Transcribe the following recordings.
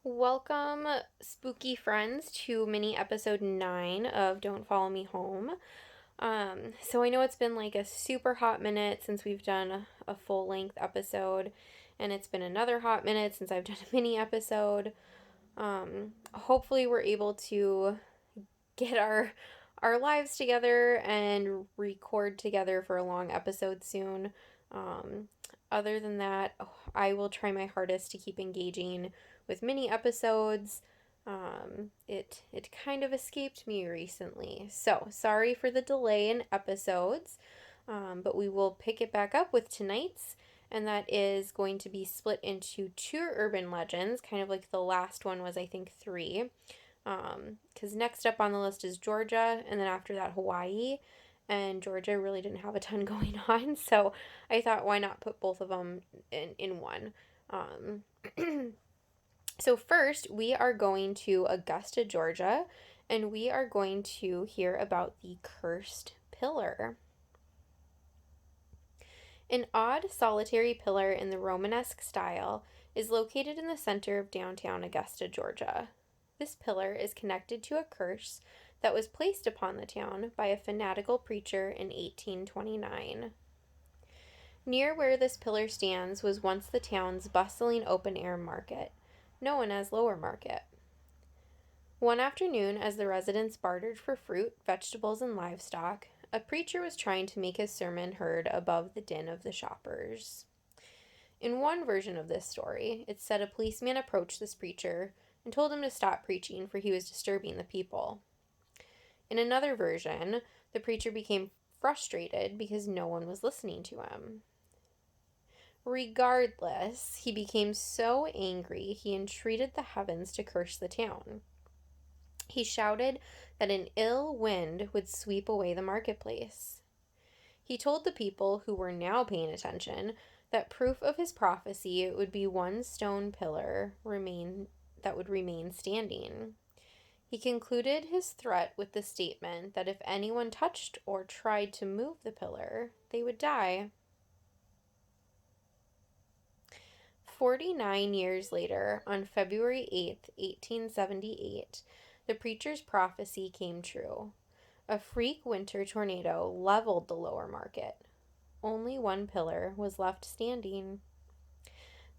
Welcome, spooky friends, to mini episode 9 of Don't Follow Me Home. So I know it's been like a super hot minute since we've done a full length episode, and it's been another hot minute since I've done a mini episode. Hopefully, we're able to get our lives together and record together for a long episode soon. Um, Other than that, I will try my hardest to keep engaging with mini episodes. It kind of escaped me recently, so sorry for the delay in episodes. But we will pick it back up with tonight's, and that is going to be split into two urban legends, kind of like the last one was, I think, three. Because next up on the list is Georgia, and then after that, Hawaii. And Georgia really didn't have a ton going on, so I thought, why not put both of them in one? Um, so, first, we are going to Augusta, Georgia, and we are going to hear about the cursed pillar. An odd, solitary pillar in the Romanesque style is located in the center of downtown Augusta, Georgia. This pillar is connected to a curse that was placed upon the town by a fanatical preacher in 1829. Near where this pillar stands was once the town's bustling open-air market, known as Lower Market. One afternoon, as the residents bartered for fruit, vegetables, and livestock, a preacher was trying to make his sermon heard above the din of the shoppers. In one version of this story, it said a policeman approached this preacher and told him to stop preaching, for he was disturbing the people. In another version, the preacher became frustrated because no one was listening to him. Regardless, he became so angry he entreated the heavens to curse the town. He shouted that an ill wind would sweep away the marketplace. He told the people, who were now paying attention, that proof of his prophecy would be one stone pillar that would remain standing. He concluded his threat with the statement that if anyone touched or tried to move the pillar, they would die. 49 years later, on February 8th, 1878, the preacher's prophecy came true. A freak winter tornado leveled the lower market. Only one pillar was left standing.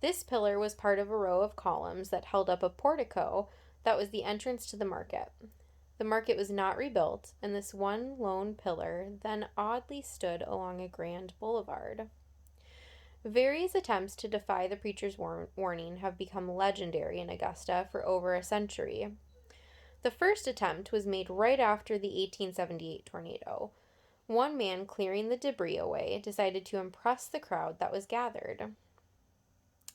This pillar was part of a row of columns that held up a portico that was the entrance to the market. The market was not rebuilt, and this one lone pillar then oddly stood along a grand boulevard. Various attempts to defy the preacher's warning have become legendary in Augusta for over a century. The first attempt was made right after the 1878 tornado. One man clearing the debris away decided to impress the crowd that was gathered.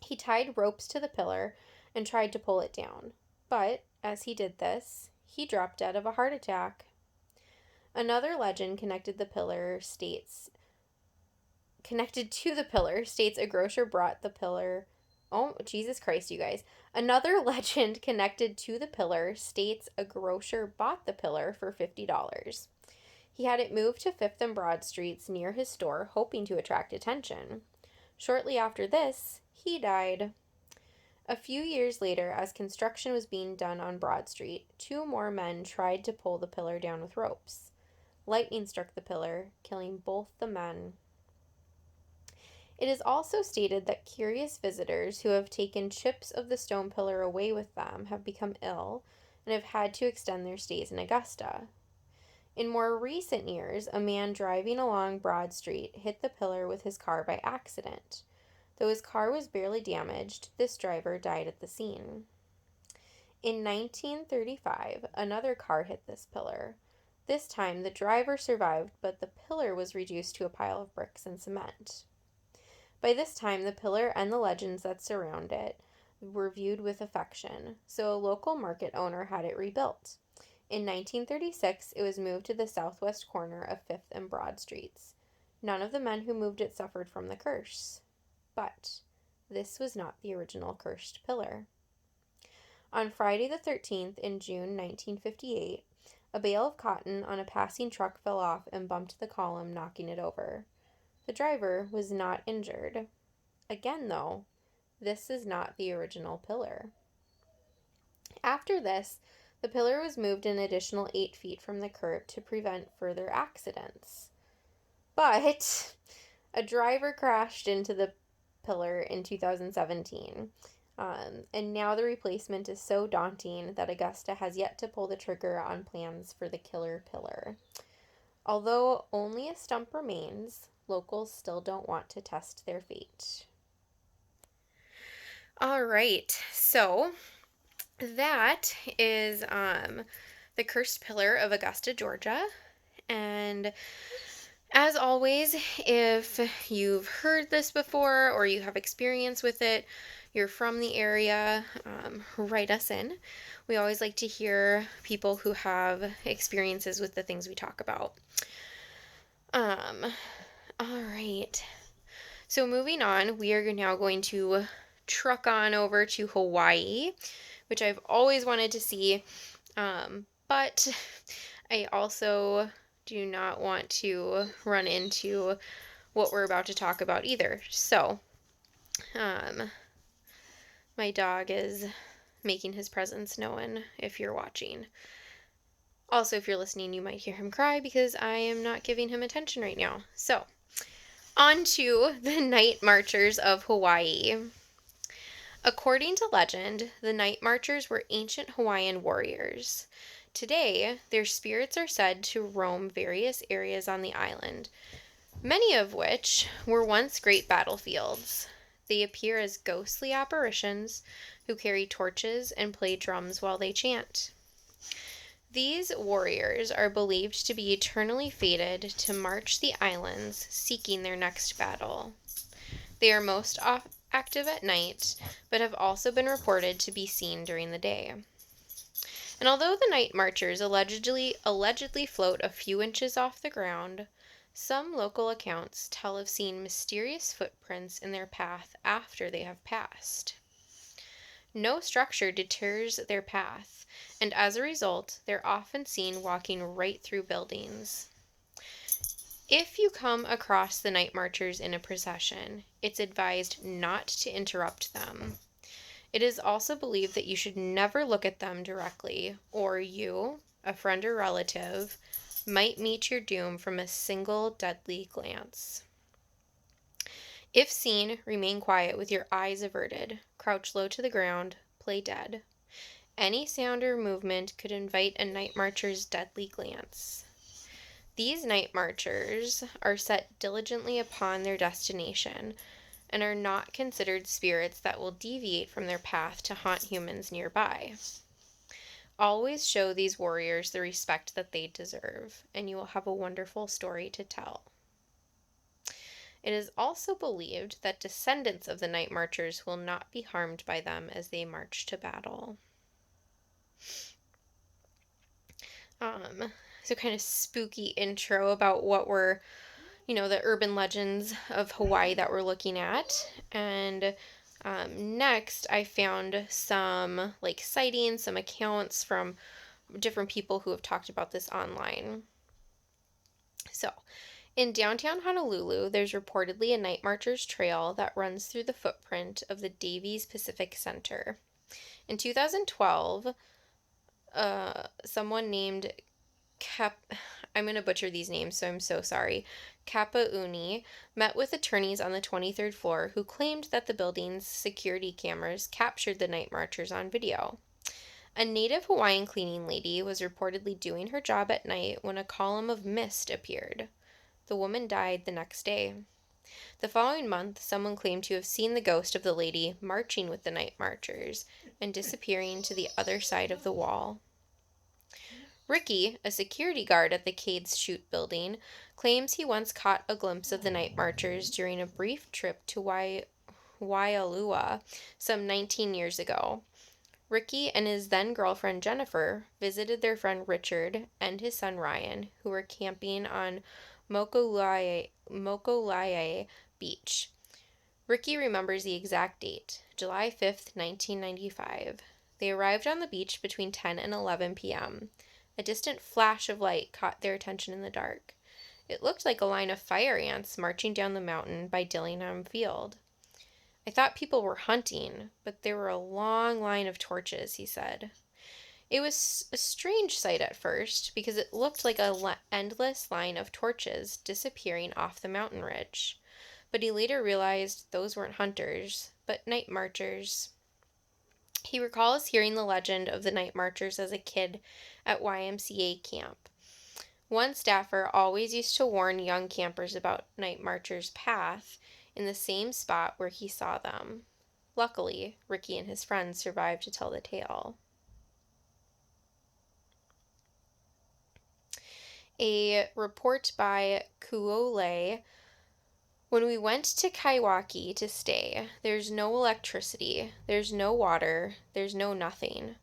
He tied ropes to the pillar and tried to pull it down, but as he did this, he dropped dead of a heart attack. Another legend connected to the pillar states a grocer brought the pillar. Oh, Jesus Christ, you guys. Another legend connected to the pillar states a grocer bought the pillar for $50. He had it moved to 5th and Broad Streets near his store, hoping to attract attention. Shortly after this, he died. A few years later, as construction was being done on Broad Street, two more men tried to pull the pillar down with ropes. Lightning struck the pillar, killing both the men. It is also stated that curious visitors who have taken chips of the stone pillar away with them have become ill and have had to extend their stays in Augusta. In more recent years, a man driving along Broad Street hit the pillar with his car by accident. Though his car was barely damaged, this driver died at the scene. In 1935, another car hit this pillar. This time, the driver survived, but the pillar was reduced to a pile of bricks and cement. By this time, the pillar and the legends that surround it were viewed with affection, so a local market owner had it rebuilt. In 1936, it was moved to the southwest corner of 5th and Broad Streets. None of the men who moved it suffered from the curse. But this was not the original cursed pillar. On Friday the 13th in June 1958, a bale of cotton on a passing truck fell off and bumped the column, knocking it over. The driver was not injured. Again, though, this is not the original pillar. After this, the pillar was moved an additional 8 feet from the curb to prevent further accidents. But a driver crashed into the pillar in 2017. And now the replacement is so daunting that Augusta has yet to pull the trigger on plans for the killer pillar. Although only a stump remains, locals still don't want to test their fate. All right, so that is the Cursed Pillar of Augusta, Georgia. And as always, if you've heard this before or you have experience with it, you're from the area, write us in. We always like to hear people who have experiences with the things we talk about. All right. So moving on, we are now going to truck on over to Hawaii, which I've always wanted to see, but I also do not want to run into what we're about to talk about either. So, my dog is making his presence known if you're watching. Also, if you're listening, you might hear him cry because I am not giving him attention right now. So, on to the Night Marchers of Hawaii. According to legend, the Night Marchers were ancient Hawaiian warriors. Today, their spirits are said to roam various areas on the island, many of which were once great battlefields. They appear as ghostly apparitions who carry torches and play drums while they chant. These warriors are believed to be eternally fated to march the islands seeking their next battle. They are most active at night, but have also been reported to be seen during the day. And although the night marchers allegedly float a few inches off the ground, some local accounts tell of seeing mysterious footprints in their path after they have passed. No structure deters their path, and as a result, they're often seen walking right through buildings. If you come across the night marchers in a procession, it's advised not to interrupt them. It is also believed that you should never look at them directly, or you, a friend or relative, might meet your doom from a single deadly glance. If seen, remain quiet with your eyes averted, crouch low to the ground, play dead. Any sound or movement could invite a night marcher's deadly glance. These night marchers are set diligently upon their destination, and are not considered spirits that will deviate from their path to haunt humans nearby. Always show these warriors the respect that they deserve, and you will have a wonderful story to tell. It is also believed that descendants of the night marchers will not be harmed by them as they march to battle. So kind of spooky intro about what were the urban legends of Hawaii that we're looking at. And next, I found some sightings, some accounts from different people who have talked about this online. So, in downtown Honolulu, there's reportedly a night marcher's trail that runs through the footprint of the Davies Pacific Center. In 2012, someone named I'm going to butcher these names, so I'm so sorry. Kapauni met with attorneys on the 23rd floor who claimed that the building's security cameras captured the night marchers on video. A native Hawaiian cleaning lady was reportedly doing her job at night when a column of mist appeared. The woman died the next day. The following month, someone claimed to have seen the ghost of the lady marching with the night marchers and disappearing to the other side of the wall. Ricky, a security guard at the Cades Chute building, claims he once caught a glimpse of the night marchers during a brief trip to Waialua some 19 years ago. Ricky and his then-girlfriend Jennifer visited their friend Richard and his son Ryan, who were camping on Mokolaiai Beach. Ricky remembers the exact date, July 5th, 1995. They arrived on the beach between 10 and 11 p.m. A distant flash of light caught their attention in the dark. It looked like a line of fire ants marching down the mountain by Dillingham Field. I thought people were hunting, but there were a long line of torches, he said. It was a strange sight at first because it looked like a endless line of torches disappearing off the mountain ridge. But he later realized those weren't hunters, but night marchers. He recalls hearing the legend of the night marchers as a kid at YMCA camp. One staffer always used to warn young campers about night marchers' path in the same spot where he saw them. Luckily, Ricky and his friends survived to tell the tale. A report by Kuole. When we went to Kaiwaki to stay, there's no electricity, there's no water, there's no nothing.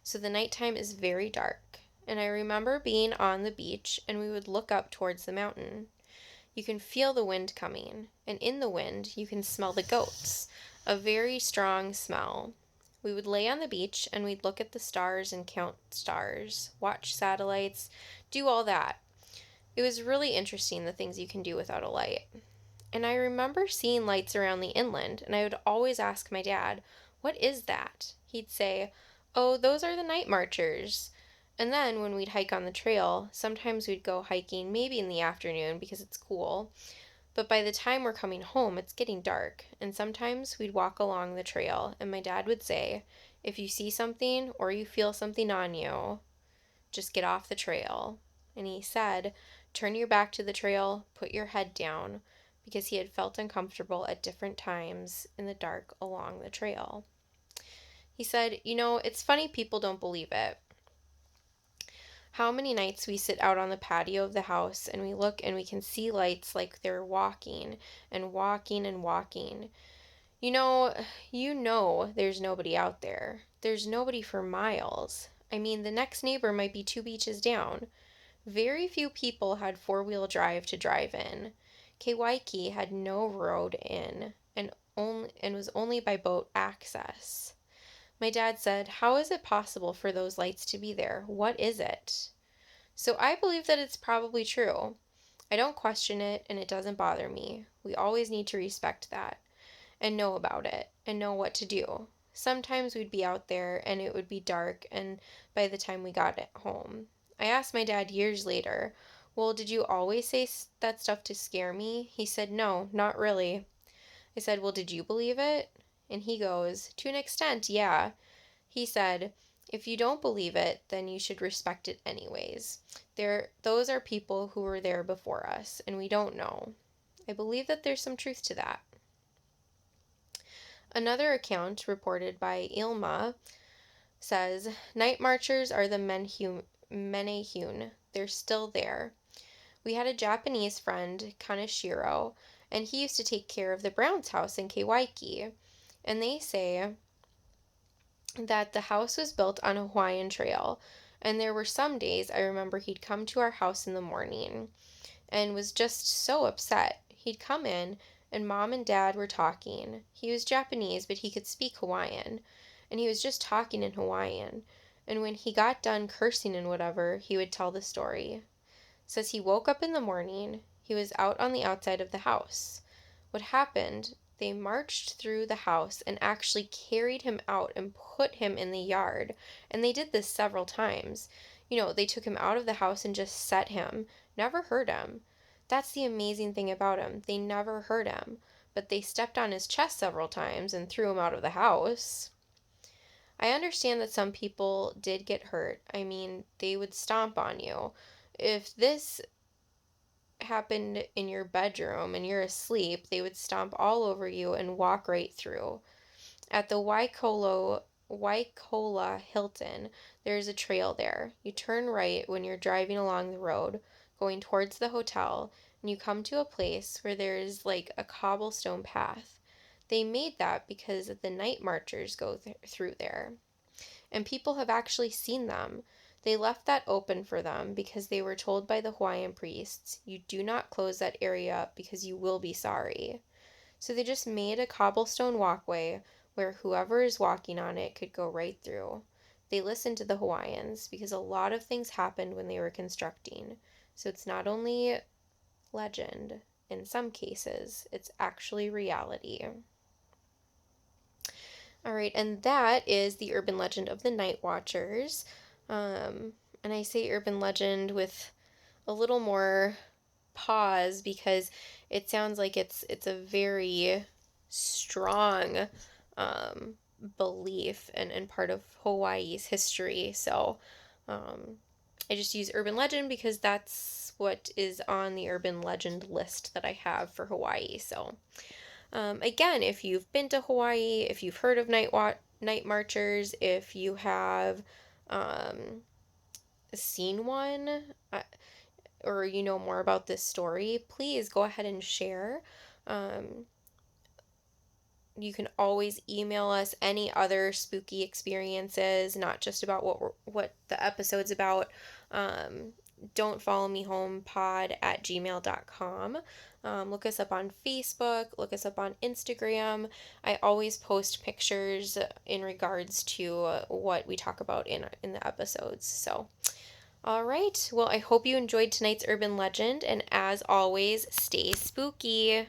So the nighttime is very dark. And I remember being on the beach and we would look up towards the mountain. You can feel the wind coming, and in the wind you can smell the goats, a very strong smell. We would lay on the beach and we'd look at the stars and count stars, watch satellites, do all that. It was really interesting the things you can do without a light. And I remember seeing lights around the inland, and I would always ask my dad, "What is that?" He'd say, "Oh, those are the night marchers." And then when we'd hike on the trail, sometimes we'd go hiking maybe in the afternoon because it's cool. But by the time we're coming home, it's getting dark. And sometimes we'd walk along the trail, and my dad would say, "If you see something or you feel something on you, just get off the trail." And he said, "Turn your back to the trail, put your head down," because he had felt uncomfortable at different times in the dark along the trail. He said, "It's funny people don't believe it. How many nights we sit out on the patio of the house and we look and we can see lights like they're walking and walking and walking. There's nobody out there. There's nobody for miles. I mean, the next neighbor might be 2 beaches down. Very few people had four-wheel drive to drive in. Kewaiki had no road in and was only by boat access." My dad said, "How is it possible for those lights to be there? What is it?" So I believe that it's probably true. I don't question it and it doesn't bother me. We always need to respect that and know about it and know what to do. Sometimes we'd be out there and it would be dark and by the time we got it home. I asked my dad years later, "Well, did you always say that stuff to scare me?" He said, "No, not really." I said, "Well, did you believe it?" And he goes, "To an extent, yeah." He said, "If you don't believe it, then you should respect it anyways. Those are people who were there before us, and we don't know." I believe that there's some truth to that. Another account reported by Ilma says, "Night marchers are the Menehune. They're still there. We had a Japanese friend, Kaneshiro, and he used to take care of the Brown's house in Kewaiki. And they say that the house was built on a Hawaiian trail. And there were some days I remember he'd come to our house in the morning and was just so upset. He'd come in, and mom and dad were talking. He was Japanese, but he could speak Hawaiian. And he was just talking in Hawaiian. And when he got done cursing and whatever, he would tell the story. Says he woke up in the morning. He was out on the outside of the house. What happened? They marched through the house and actually carried him out and put him in the yard. And they did this several times. They took him out of the house and just set him. Never hurt him. That's the amazing thing about him. They never hurt him. But they stepped on his chest several times and threw him out of the house. I understand that some people did get hurt. I mean, they would stomp on you. If this happened in your bedroom and you're asleep, they would stomp all over you and walk right through. At the Waikola Hilton, there's a trail there. You turn right when you're driving along the road, going towards the hotel, and you come to a place where there is like a cobblestone path. They made that because the night marchers go through there. And people have actually seen them. They left that open for them because they were told by the Hawaiian priests, "You do not close that area up because you will be sorry." So they just made a cobblestone walkway where whoever is walking on it could go right through. They listened to the Hawaiians because a lot of things happened when they were constructing. So it's not only legend, in some cases, it's actually reality. All right, and that is the urban legend of the Night Watchers. And I say urban legend with a little more pause because it sounds like it's a very strong um, belief and part of Hawaii's history. So um, I just use urban legend because that's what is on the urban legend list that I have for Hawaii. So again, if you've been to Hawaii, if you've heard of night marchers, if you have um, seen one, or you know more about this story, please go ahead and share. Um, you can always email us any other spooky experiences, not just about what the episode's about. Um, don't follow me home pod at gmail.com. Look us up on Facebook, look us up on Instagram. I always post pictures in regards to what we talk about in the episodes. So all right. Well, I hope you enjoyed tonight's urban legend, and as always, stay spooky.